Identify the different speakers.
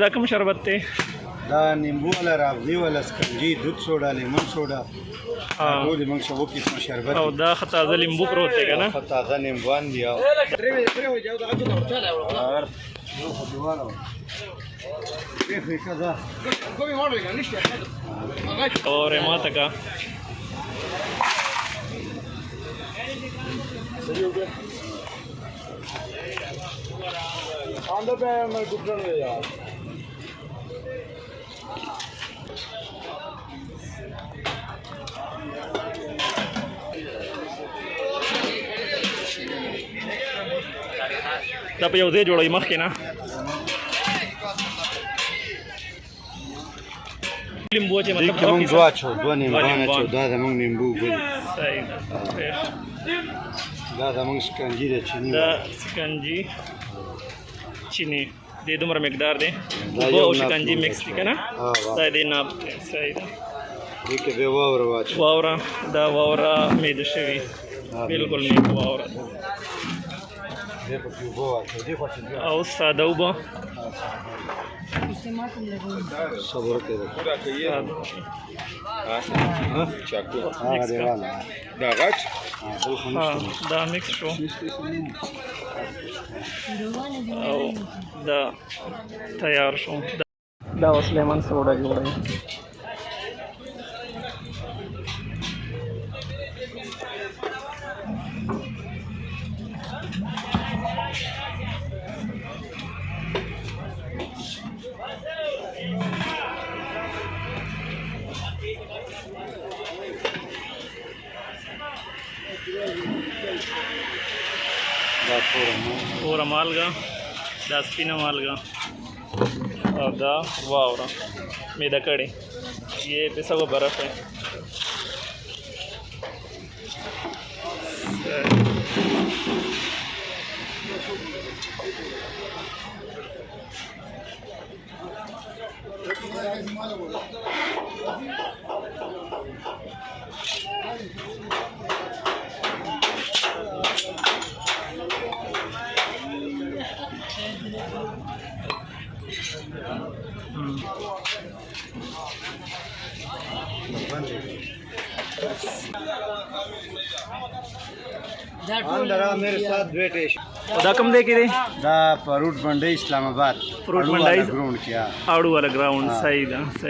Speaker 1: دا کوم شربت دی؟
Speaker 2: دا نیمبو والا رابطی والا سکنجی دودھ سوډا لیمون سوډا ټول موږ شو قسم شربت
Speaker 1: او دا تازه لیمبو پروت دی کنه
Speaker 2: تازه نیمبوان دی
Speaker 1: اور ماته کا
Speaker 2: आंदो पे मैं गुजर गया यार
Speaker 1: دا په یو ځای جوړوي مخکې نه لیمبو چې مطلب
Speaker 2: موږ دوا چو دوا نیمبوانه چو دا زموږ نیمبو ګل
Speaker 1: صحیح
Speaker 2: دا زموږ سکنجي دی چینی
Speaker 1: دا سکنجي چینی د دومره مقدار دی اوبه او شکنجي مکس دی که نه دا د ناب دی صحیح ده
Speaker 2: دې کې به واوره واچو
Speaker 1: واوره دا واوره میده شوي بلکل میده واوره ده
Speaker 2: دې پکې اوبه واچو دې خوښې
Speaker 1: او ساده اوبه
Speaker 2: صبر کړه چاکو هغه دی والا دا غټ
Speaker 1: دا مکس شو او دا تیار شو دا اوس لیمن سوډا جوړوي پورا مالګه دا سپینه مالګه او دا واوره میده کړې ये पिसा हुआ बर्फ है
Speaker 2: मेरे साथ बेटे
Speaker 1: دا کم دی کې دی
Speaker 2: دا فروټ منډي اسلام آباد
Speaker 1: فروټ منډي
Speaker 2: ग्राउंड क्या
Speaker 1: आड़ू वाला ग्राउंड सही था सही